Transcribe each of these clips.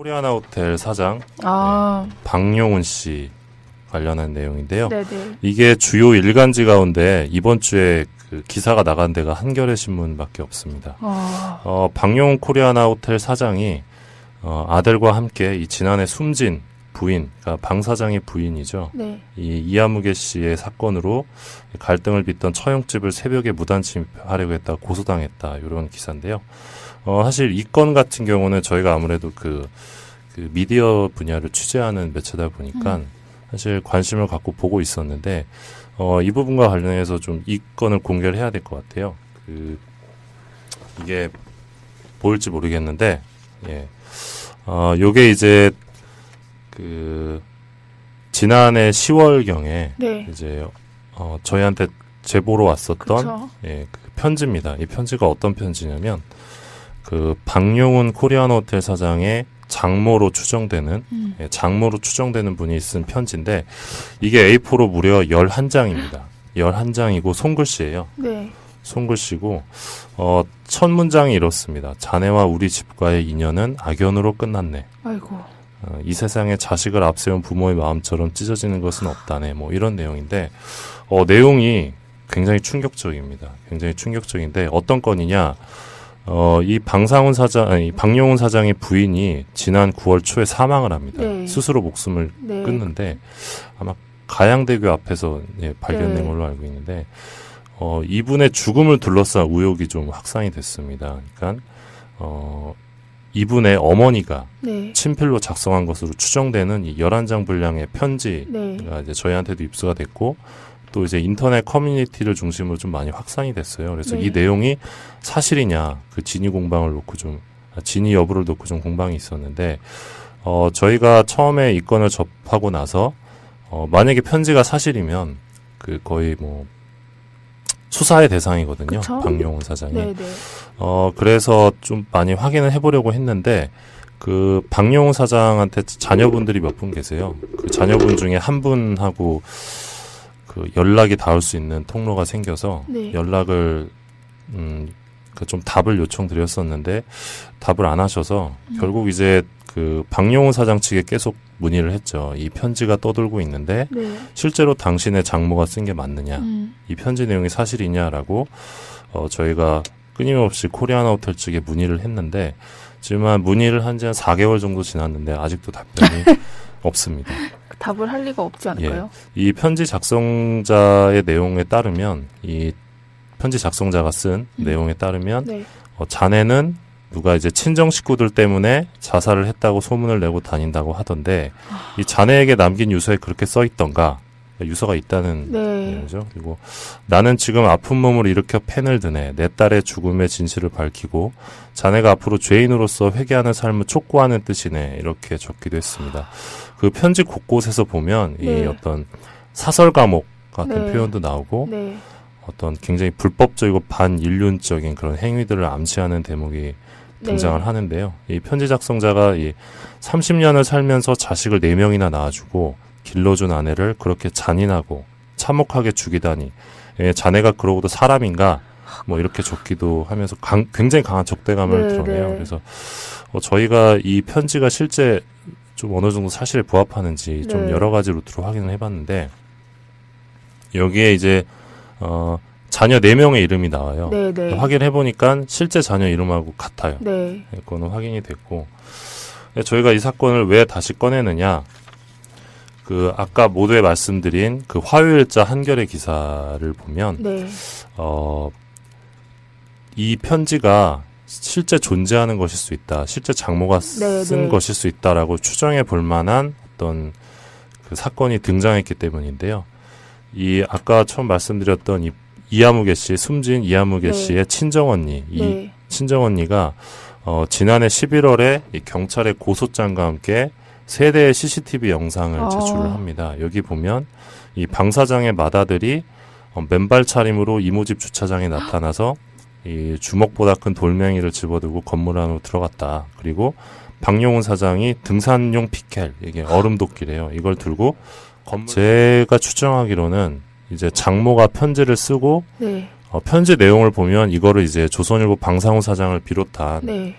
코리아나 호텔 사장 박용훈 씨 관련한 내용인데요. 네네. 이게 주요 일간지 가운데 이번 주에 그 기사가 나간 데가 한겨레 신문밖에 없습니다. 박용훈 코리아나 호텔 사장이 아들과 함께 이 지난해 숨진 부인, 그러니까 방 사장의 부인이죠. 네. 이 이하무개 씨의 사건으로 갈등을 빚던 처형집을 새벽에 무단 침입하려고 했다 고소당했다 이런 기사인데요. 사실 이 건 같은 경우는 저희가 아무래도 그 미디어 분야를 취재하는 매체다 보니까 사실 관심을 갖고 보고 있었는데 이 부분과 관련해서 좀 이 건을 공개를 해야 될 것 같아요. 이게 보일지 모르겠는데, 예. 요게 이제 지난해 10월경에 네. 이제 저희한테 제보로 왔었던 그쵸. 예, 그 편지입니다. 이 편지가 어떤 편지냐면 그 박용훈 코리아나 호텔 사장의 장모로 추정되는 장모로 추정되는 분이 쓴 편지인데 이게 A4로 무려 11장입니다. 11장이고 손글씨예요. 네. 손글씨고 첫 문장이 이렇습니다. 자네와 우리 집과의 인연은 악연으로 끝났네. 아이고. 이 세상에 자식을 앞세운 부모의 마음처럼 찢어지는 것은 없다네. 뭐 이런 내용인데 내용이 굉장히 충격적입니다. 굉장히 충격적인데 어떤 건이냐? 이 박용훈 사장의 부인이 지난 9월 초에 사망을 합니다. 네. 스스로 목숨을 네. 끊는데 아마 가양대교 앞에서 발견된 네. 걸로 알고 있는데 이분의 죽음을 둘러싼 의혹이 좀 확산이 됐습니다. 그러니까 이분의 어머니가 네. 친필로 작성한 것으로 추정되는 이 11장 분량의 편지가 네. 이제 저희한테도 입수가 됐고 또 이제 인터넷 커뮤니티를 중심으로 좀 많이 확산이 됐어요. 그래서 네. 이 내용이 사실이냐, 그 진위 공방을 놓고 진위 여부를 놓고 좀 공방이 있었는데, 저희가 처음에 이 건을 접하고 나서, 만약에 편지가 사실이면, 거의 수사의 대상이거든요. 그쵸? 박용훈 사장이. 네네. 그래서 좀 많이 확인을 해보려고 했는데, 박용훈 사장한테 자녀분들이 몇 분 계세요. 그 자녀분 중에 한 분하고, 연락이 닿을 수 있는 통로가 생겨서 네. 연락을 좀 답을 요청드렸었는데 답을 안 하셔서 결국 이제 박용훈 사장 측에 계속 문의를 했죠. 이 편지가 떠돌고 있는데 네. 실제로 당신의 장모가 쓴 게 맞느냐, 이 편지 내용이 사실이냐라고 저희가 끊임없이 코리아나 호텔 측에 문의를 했는데 지금 문의를 한 지 한 4개월 정도 지났는데 아직도 답변이 없습니다. 답을 할 리가 없지 않을까요? 예. 이 편지 작성자의 내용에 따르면 이 편지 작성자가 쓴 내용에 따르면 네. 자네는 누가 이제 친정 식구들 때문에 자살을 했다고 소문을 내고 다닌다고 하던데 이 자네에게 남긴 유서에 그렇게 써 있던가? 유서가 있다는 네. 내용이죠. 그리고 나는 지금 아픈 몸을 일으켜 펜을 드네. 내 딸의 죽음의 진실을 밝히고 자네가 앞으로 죄인으로서 회개하는 삶을 촉구하는 뜻이네. 이렇게 적기도 했습니다. 그 편지 곳곳에서 보면 네. 이 어떤 사설 감옥 같은 네. 표현도 나오고 네. 어떤 굉장히 불법적이고 반인륜적인 그런 행위들을 암시하는 대목이 등장을 네. 하는데요. 이 편지 작성자가 이 30년을 살면서 자식을 4명이나 낳아주고 길러준 아내를 그렇게 잔인하고 참혹하게 죽이다니 자네가 그러고도 사람인가 뭐 이렇게 적기도 하면서 굉장히 강한 적대감을 네, 드러내요. 네. 그래서 저희가 이 편지가 실제 좀 어느 정도 사실에 부합하는지 좀 네. 여러 가지 루트로 확인을 해봤는데 여기에 이제 자녀 4명의 이름이 나와요. 네, 네. 확인해보니까 실제 자녀 이름하고 같아요. 네. 그거는 확인이 됐고 저희가 이 사건을 왜 다시 꺼내느냐, 아까 모두에 말씀드린 화요일자 한겨레 기사를 보면 네. 이 편지가 실제 존재하는 것일 수 있다, 실제 장모가 네, 쓴 네. 것일 수 있다라고 추정해 볼 만한 어떤 사건이 등장했기 때문인데요. 아까 처음 말씀드렸던 이하무개 씨, 숨진 이하무개 네. 씨의 친정언니, 네. 친정언니가 지난해 11월에 이 경찰의 고소장과 함께 3대의 CCTV 영상을 제출을 합니다. 여기 보면 이 방 사장의 맏아들이 맨발 차림으로 이모집 주차장에 나타나서 이 주먹보다 큰 돌멩이를 집어들고 건물 안으로 들어갔다. 그리고 박용훈 사장이 등산용 피켈, 이게 얼음도끼래요. 이걸 들고 제가 추정하기로는 이제 장모가 편지를 쓰고 네. 편지 내용을 보면 이거를 이제 조선일보 방상훈 사장을 비롯한 네.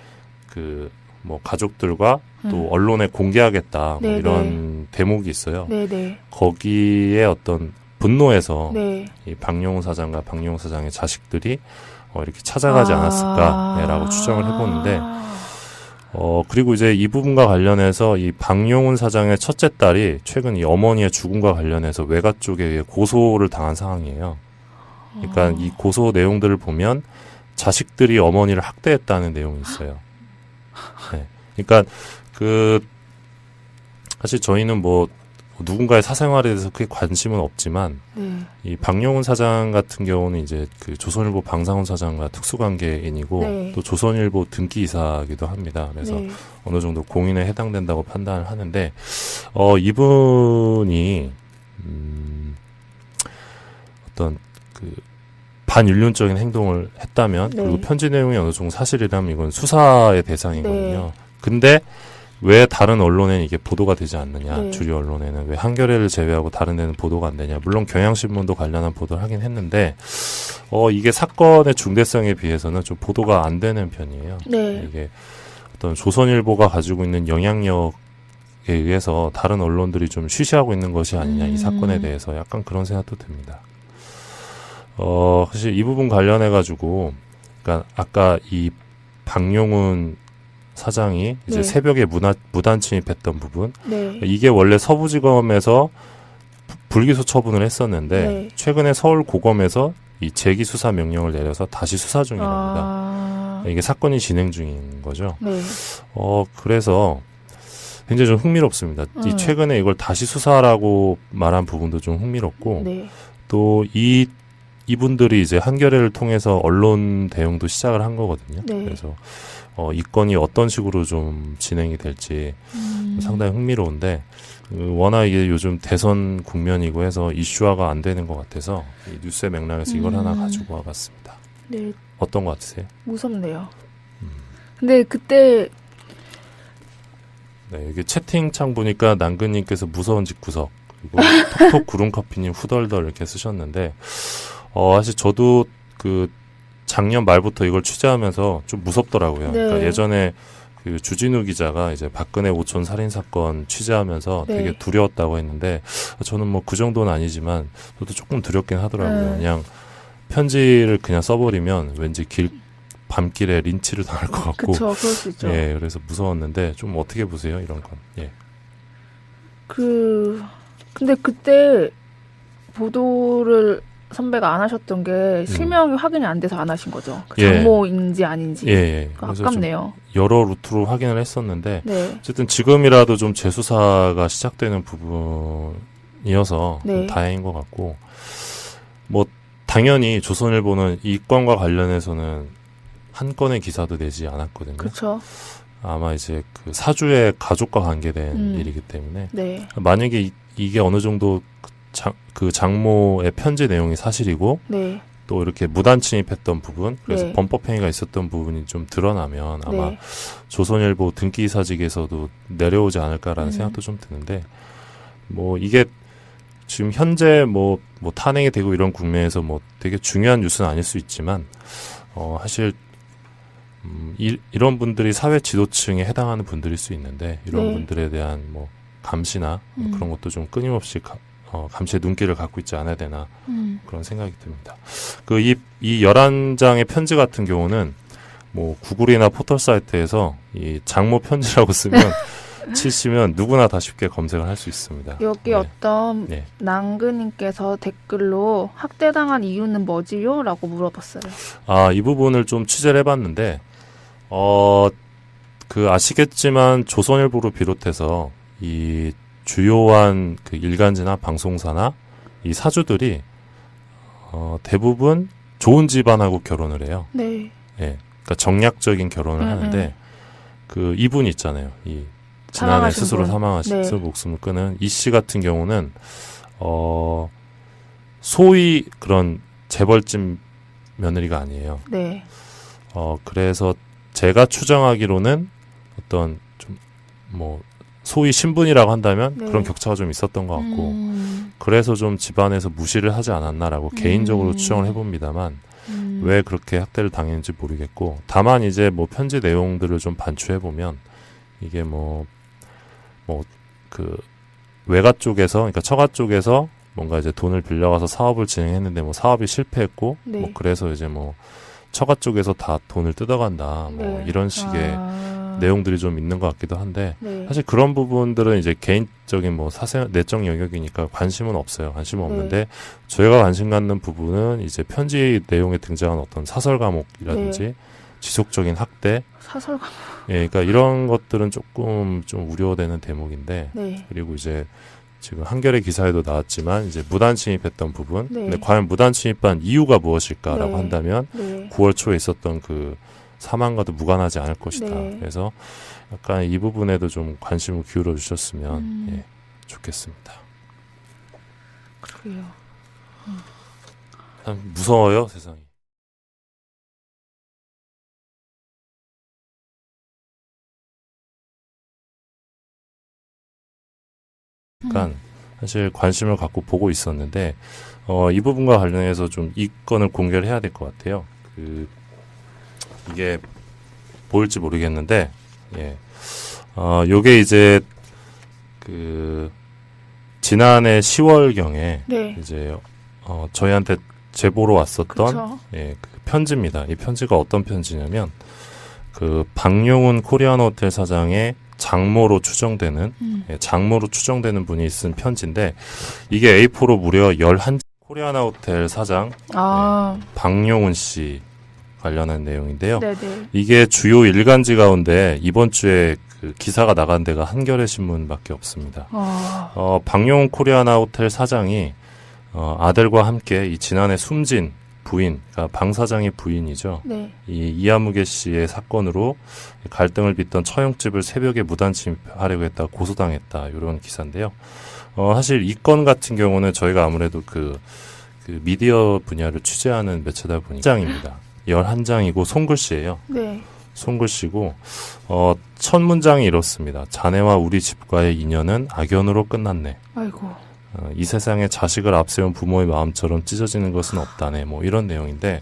뭐 가족들과 또 언론에 공개하겠다 뭐 네네. 이런 대목이 있어요. 네네. 거기에 어떤 분노해서 네. 이 박용훈 사장과 박용훈 사장의 자식들이 이렇게 찾아가지 않았을까라고 추정을 해보는데 그리고 이제 이 부분과 관련해서 이 박용훈 사장의 첫째 딸이 최근 이 어머니의 죽음과 관련해서 외가 쪽에 의해 고소를 당한 상황이에요. 그러니까 이 고소 내용들을 보면 자식들이 어머니를 학대했다는 내용이 있어요. 네. 그러니까 사실 저희는 뭐 누군가의 사생활에 대해서 크게 관심은 없지만 네. 이 박용훈 사장 같은 경우는 이제 그 조선일보 방상훈 사장과 특수관계인이고 네. 또 조선일보 등기이사기도 합니다. 그래서 네. 어느 정도 공인에 해당된다고 판단을 하는데 이분이 어떤 그 반윤륜적인 행동을 했다면 네. 그리고 편지 내용이 어느 정도 사실이라면 이건 수사의 대상이거든요. 네. 근데 왜 다른 언론에는 이게 보도가 되지 않느냐, 네. 주류 언론에는 왜 한겨레를 제외하고 다른 데는 보도가 안 되냐. 물론 경향신문도 관련한 보도를 하긴 했는데 이게 사건의 중대성에 비해서는 좀 보도가 안 되는 편이에요. 네. 이게 어떤 조선일보가 가지고 있는 영향력에 의해서 다른 언론들이 좀 쉬쉬하고 있는 것이 아니냐, 이 사건에 대해서 약간 그런 생각도 듭니다. 사실 이 부분 관련해가지고, 그러니까 아까 이 박용훈 사장이 이제 네. 새벽에 무단 침입했던 부분, 네. 이게 원래 서부지검에서 불기소 처분을 했었는데 네. 최근에 서울고검에서 이 재기 수사 명령을 내려서 다시 수사 중이랍니다. 이게 사건이 진행 중인 거죠. 네. 그래서 굉장히 좀 흥미롭습니다. 이 최근에 이걸 다시 수사라고 말한 부분도 좀 흥미롭고 네. 또 이분들이 이제 한겨레를 통해서 언론 대응도 시작을 한 거거든요. 네. 그래서 이 건이 어떤 식으로 좀 진행이 될지 상당히 흥미로운데 워낙 이게 요즘 대선 국면이고 해서 이슈화가 안 되는 것 같아서 이 뉴스의 맥락에서 이걸 하나 가지고 와봤습니다. 네. 어떤 것 같으세요? 무섭네요. 근데 그때 네, 이게 채팅창 보니까 남근님께서 무서운 집구석 그리고 톡톡 구름커피님 후덜덜 이렇게 쓰셨는데 사실 저도 작년 말부터 이걸 취재하면서 좀 무섭더라고요. 네. 그러니까 예전에 그 주진우 기자가 이제 박근혜 오촌 살인 사건 취재하면서 네. 되게 두려웠다고 했는데 저는 뭐 그 정도는 아니지만 저도 조금 두렵긴 하더라고요. 그냥 편지를 그냥 써버리면 왠지 밤길에 린치를 당할 것 같고. 그쵸, 그럴 수 있죠. 예, 그래서 무서웠는데 좀 어떻게 보세요, 이런 건? 예. 근데 그때 보도를 선배가 안 하셨던 게 실명이 확인이 안 돼서 안 하신 거죠. 예. 장모인지 아닌지. 예. 그래서 아깝네요. 좀 여러 루트로 확인을 했었는데 네. 어쨌든 지금이라도 좀 재수사가 시작되는 부분이어서 네. 좀 다행인 것 같고 뭐 당연히 조선일보는 이 건과 관련해서는 한 건의 기사도 내지 않았거든요. 그렇죠. 아마 이제 그 사주의 가족과 관계된 일이기 때문에 네. 만약에 이게 어느 정도 그 장모의 편지 내용이 사실이고 네. 또 이렇게 무단 침입했던 부분 그래서 네. 범법행위가 있었던 부분이 좀 드러나면 아마 네. 조선일보 등기이사직에서도 내려오지 않을까라는 생각도 좀 드는데 뭐 이게 지금 현재 뭐 탄핵이 되고 이런 국면에서 뭐 되게 중요한 뉴스는 아닐 수 있지만 사실 이런 분들이 사회 지도층에 해당하는 분들일 수 있는데 이런 네. 분들에 대한 뭐 감시나 그런 것도 좀 끊임없이 감시의 눈길을 갖고 있지 않아야 되나 그런 생각이 듭니다. 이 11장의 편지 같은 경우는 뭐 구글이나 포털 사이트에서 이 장모 편지라고 치시면 누구나 다 쉽게 검색을 할 수 있습니다. 여기 네. 어떤 네. 낭그님께서 댓글로 학대당한 이유는 뭐지요? 라고 물어봤어요. 이 부분을 좀 취재를 해봤는데 아시겠지만 조선일보를 비롯해서 이 주요한 그 일간지나 방송사나 이 사주들이 대부분 좋은 집안하고 결혼을 해요. 네. 예. 그러니까 정략적인 결혼을 하는데 그 이분 있잖아요. 이 지난해 사망하신 스스로 분. 사망하신 네. 목숨을 끊은 이 씨 같은 경우는 소위 그런 재벌집 며느리가 아니에요. 네. 그래서 제가 추정하기로는 어떤 좀 소위 신분이라고 한다면 네. 그런 격차가 좀 있었던 것 같고 그래서 좀 집안에서 무시를 하지 않았나라고 개인적으로 추정을 해봅니다만 왜 그렇게 학대를 당했는지 모르겠고 다만 이제 뭐 편지 내용들을 좀 반추해보면 이게 그 외가 쪽에서, 그러니까 처가 쪽에서 뭔가 이제 돈을 빌려가서 사업을 진행했는데 뭐 사업이 실패했고, 네. 뭐 그래서 이제 뭐 처가 쪽에서 다 돈을 뜯어간다, 뭐 네. 이런 식의 내용들이 좀 있는 것 같기도 한데, 네. 사실 그런 부분들은 이제 개인적인 뭐 내적 영역이니까 관심은 없어요. 관심은 네. 없는데, 저희가 관심 갖는 부분은 이제 편지 내용에 등장한 어떤 사설 과목이라든지 네. 지속적인 학대, 사설 예, 그러니까 이런 것들은 조금 좀 우려되는 대목인데, 네. 그리고 이제 지금 한겨레 기사에도 나왔지만 이제 무단 침입했던 부분, 네. 근데 과연 무단 침입한 이유가 무엇일까라고 네. 한다면 네. 9월 초에 있었던 그 사망과도 무관하지 않을 것이다. 네. 그래서 약간 이 부분에도 좀 관심을 기울여 주셨으면 예, 좋겠습니다. 그래요. 참 무서워요, 세상이. 약간 사실 관심을 갖고 보고 있었는데 이 부분과 관련해서 좀 이 건을 공개를 해야 될 것 같아요. 이게 보일지 모르겠는데 요게 이제 지난해 10월경에 네. 이제 저희한테 제보로 왔었던 그쵸. 그 편지입니다. 이 편지가 어떤 편지냐면 그 박용훈 코리안 호텔 사장의 장모로 추정되는 분이 쓴 편지인데, 이게 A4로 무려 11 코리아나 호텔 사장 박용훈 씨 관련한 내용인데요. 네네. 이게 주요 일간지 가운데 이번 주에 그 기사가 나간 데가 한겨레 신문밖에 없습니다. 박용훈 코리아나 호텔 사장이 아들과 함께 이 지난해 숨진 부인, 그러니까 방 사장의 부인이죠. 네. 이 이하무개 씨의 사건으로 갈등을 빚던 처형집을 새벽에 무단 침입하려고 했다 고소당했다, 이런 기사인데요. 사실 이 건 같은 경우는 저희가 아무래도 그 미디어 분야를 취재하는 매체다 보니까 1장입니다. 11장이고 손글씨예요. 네. 손글씨고 첫 문장이 이렇습니다. 자네와 우리 집과의 인연은 악연으로 끝났네. 아이고. 이 세상에 자식을 앞세운 부모의 마음처럼 찢어지는 것은 없다네. 뭐 이런 내용인데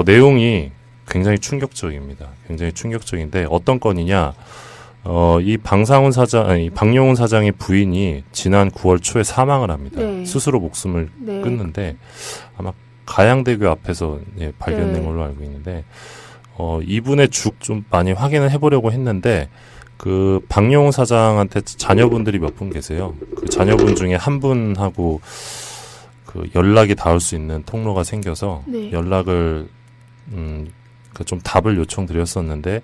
내용이 굉장히 충격적입니다. 굉장히 충격적인데 어떤 건이냐? 이 박용훈 사장의 부인이 지난 9월 초에 사망을 합니다. 네. 스스로 목숨을 네. 끊는데 아마 가양대교 앞에서 발견된 네. 걸로 알고 있는데 이분의 죽 좀 많이 확인을 해보려고 했는데 그 박용훈 사장한테 자녀분들이 몇 분 계세요. 그 자녀분 중에 한 분하고 그 연락이 닿을 수 있는 통로가 생겨서 네. 연락을 좀 답을 요청드렸었는데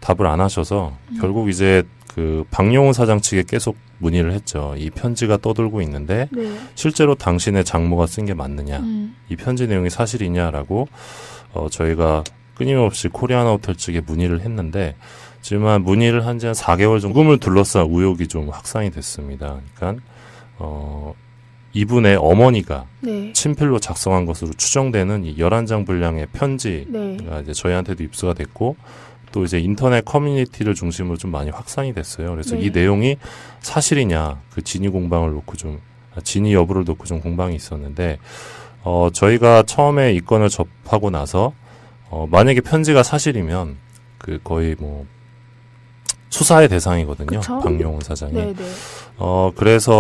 답을 안 하셔서 결국 이제 그 박용훈 사장 측에 계속 문의를 했죠. 이 편지가 떠돌고 있는데 네. 실제로 당신의 장모가 쓴 게 맞느냐, 이 편지 내용이 사실이냐라고 저희가 끊임없이 코리아나 호텔 측에 문의를 했는데, 지금 문의를 한 지 한 4개월 정도 꿈을 둘러싼 의혹이 좀 확산이 됐습니다. 그러니까 이분의 어머니가 네. 친필로 작성한 것으로 추정되는 이 11장 분량의 편지가 네. 이제 저희한테도 입수가 됐고, 또 이제 인터넷 커뮤니티를 중심으로 좀 많이 확산이 됐어요. 그래서 네. 이 내용이 사실이냐, 그 진위 공방을 놓고 진위 여부를 놓고 좀 공방이 있었는데, 저희가 처음에 이 건을 접하고 나서 만약에 편지가 사실이면 그 거의 뭐 수사의 대상이거든요. 그쵸? 박용훈 사장이. 네네. 그래서